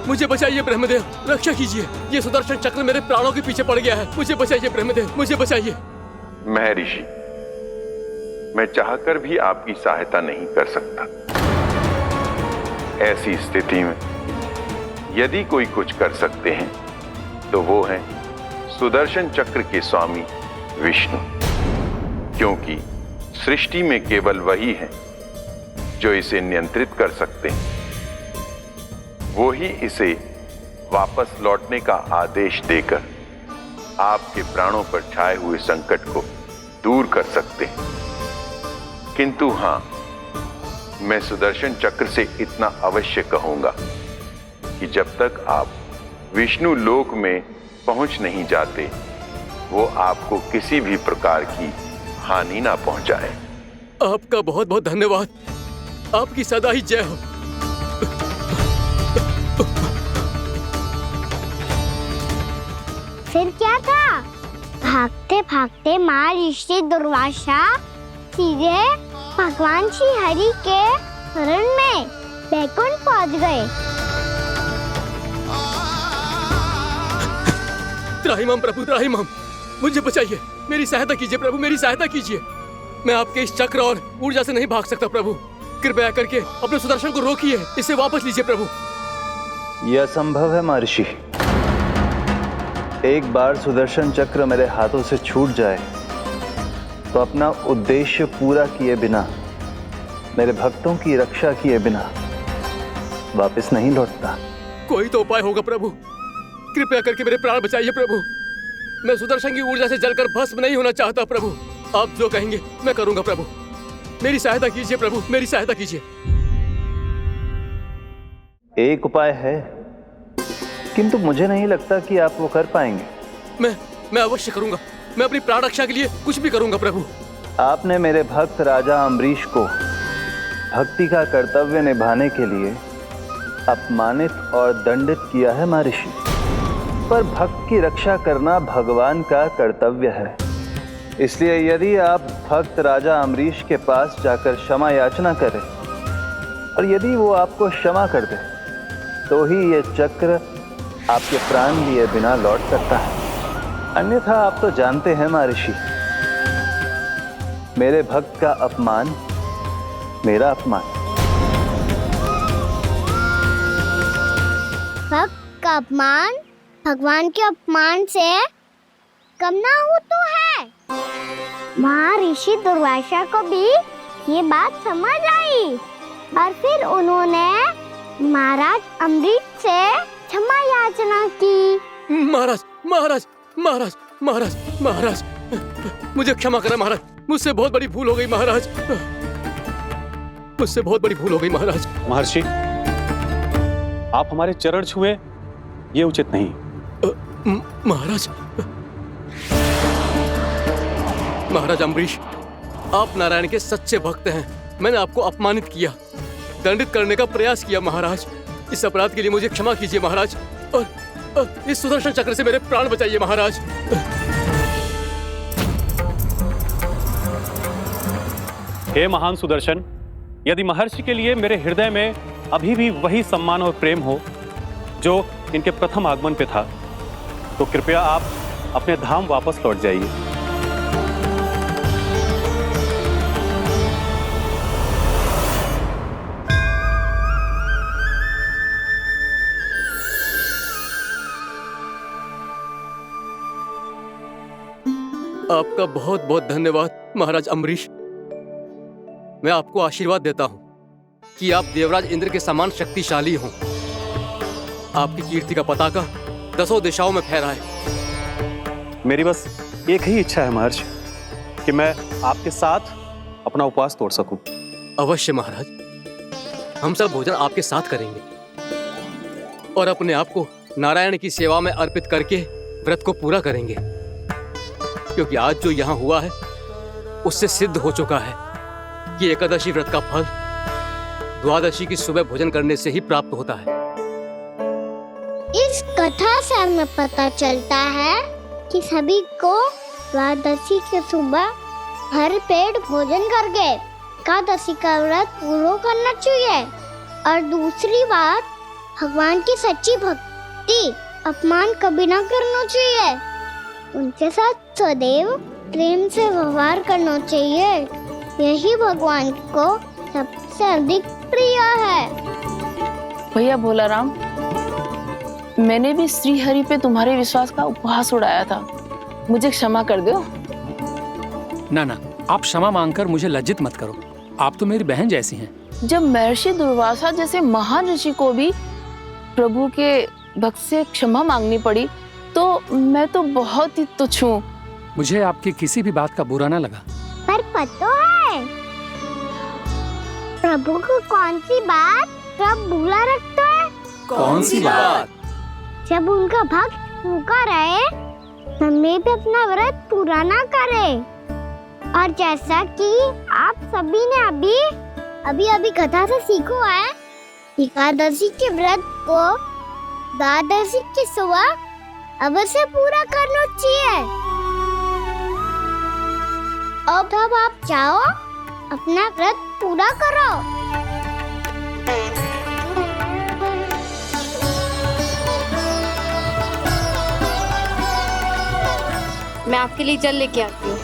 मुझे बचाइए ब्रह्मदेव, रक्षा कीजिए। ये सुदर्शन चक्र मेरे प्राणों के पीछे पड़ गया है, मुझे बचाइए ब्रह्मदेव, मुझे बचाइए। महर्षि, मैं चाहकर भी आपकी सहायता नहीं कर सकता। ऐसी स्थिति में यदि कोई कुछ कर सकते हैं तो वो हैं सुदर्शन चक्र के स्वामी विष्णु, क्योंकि सृष्टि में केवल वही है जो इसे नियंत्रित कर सकते हैं। वो ही इसे वापस लौटने का आदेश देकर आपके प्राणों पर छाए हुए संकट को दूर कर सकते हैं। किंतु हां, मैं सुदर्शन चक्र से इतना अवश्य कहूंगा कि जब तक आप विष्णु लोक में पहुंच नहीं जाते, वो आपको किसी भी प्रकार की हानि ना पहुंचाए। आपका बहुत बहुत धन्यवाद, आपकी सदा ही जय हो। फिर क्या था? भागते भागते महर्षि दुर्वासा सीधे भगवान श्री हरि के शरण में बैकुंठ पहुंच गए। त्राहिमाम प्रभु, त्राहिमाम, मुझे बचाइए, मेरी सहायता कीजिए प्रभु, मेरी सहायता कीजिए। मैं आपके इस चक्र और ऊर्जा से नहीं भाग सकता प्रभु, कृपया करके अपने सुदर्शन को रोकिए, इसे वापस लीजिए प्रभु। यह असंभव है महर्षि। एक बार सुदर्शन चक्र मेरे हाथों से छूट जाए तो अपना उद्देश्य पूरा किए बिना, मेरे भक्तों की रक्षा किए बिना वापस नहीं लौटता। कोई तो उपाय होगा प्रभु, कृपया करके मेरे प्राण बचाइए प्रभु। मैं सुदर्शन की ऊर्जा से जलकर भस्म नहीं होना चाहता प्रभु। आप जो कहेंगे मैं करूंगा प्रभु, मेरी सहायता कीजिए प्रभु, मेरी सहायता कीजिए। एक उपाय है, किंतु मुझे नहीं लगता कि आप वो कर पाएंगे। मैं अवश्य करूंगा, मैं अपनी प्राण रक्षा के लिए कुछ भी करूंगा प्रभु। आपने मेरे भक्त राजा अम्बरीश को भक्ति का कर्तव्य निभाने के लिए अपमानित और दंडित किया है महर्षि, पर भक्त की रक्षा करना भगवान का कर्तव्य है। इसलिए यदि आप भक्त राजा अम्बरीश के पास जाकर क्षमा याचना करें और यदि वो आपको क्षमा कर दे तो ही ये चक्र आपके प्राण लिए बिना लौट सकता है। अन्यथा आप तो जानते हैं महर्षि, मेरे भक्त का अपमान मेरा अपमान। भक्त का अपमान भगवान के अपमान से कम ना हो तो है। महर्षि दुर्वासा को भी ये बात समझ आई और फिर उन्होंने महाराज अम्बरीश से क्षमा याचना की। महाराज महाराज महाराज महाराज महाराज, मुझे क्षमा करें महाराज, मुझसे बहुत बड़ी भूल हो गई महाराज, मुझसे बहुत बड़ी भूल हो गई महाराज। महर्षि, आप हमारे चरण छुए ये उचित नहीं। महाराज, महाराज अम्बरीश, आप नारायण के सच्चे भक्त हैं। मैंने आपको अपमानित किया, दंडित करने का प्रयास किया महाराज। इस अपराध के लिए मुझे क्षमा कीजिए महाराज, और इस सुदर्शन चक्र से मेरे प्राण बचाइए महाराज। हे महान सुदर्शन, यदि महर्षि के लिए मेरे हृदय में अभी भी वही सम्मान और प्रेम हो जो इनके प्रथम आगमन पे था, तो कृपया आप अपने धाम वापस लौट जाइए। आपका बहुत बहुत धन्यवाद महाराज अम्बरीश। मैं आपको आशीर्वाद देता हूं कि आप देवराज इंद्र के समान शक्तिशाली हों। आपकी कीर्ति का पताका 10 दिशाओं में फहराए। मेरी बस एक ही इच्छा है महर्षि, कि मैं आपके साथ अपना उपवास तोड़ सकूं। अवश्य महाराज, हम सब भोजन आपके साथ करेंगे और अपने आप को नारायण की सेवा में अर्पित करके व्रत को पूरा करेंगे, क्योंकि आज जो यहाँ हुआ है उससे सिद्ध हो चुका है कि एकादशी व्रत का फल द्वादशी की सुबह भोजन करने से ही प्राप्त होता है। इस कथा से हमें पता चलता है कि सभी को द्वादशी के सुबह हर पेट भोजन करके एकादशी का व्रत पूरा करना चाहिए। और दूसरी बात, भगवान की सच्ची भक्ति अपमान कभी ना करना चाहिए। उनके साथ सदैव प्रेम से व्यवहार करना चाहिए। यही भगवान को सबसे अधिक प्रिय है। भैया भोला राम, मैंने भी श्री हरि पे तुम्हारे विश्वास का उपहास उड़ाया था, मुझे क्षमा कर दो। ना ना, आप क्षमा मांगकर मुझे लज्जित मत करो, आप तो मेरी बहन जैसी हैं। जब महर्षि दुर्वासा जैसे महान ऋषि को भी प्रभु के भक्त से क्षमा मांगनी पड़ी, तो मैं तो बहुत ही तुच्छ हूँ। मुझे आपकी किसी भी बात का बुरा ना लगा। पर पता है प्रभु को कौन सी बात कब बुरा रखता है? कौन सी बात? जब उनका भक्त भूखा रहे, हमें भी अपना व्रत पूरा ना करे। और जैसा कि आप सभी ने अभी कथा से सीखो है, एकादशी के व्रत को द्वादशी की सुबह अवश्य पूरा करना चाहिए। अब आप जाओ, अपना व्रत पूरा करो। मैं आपके लिए जल लेके आती हूँ।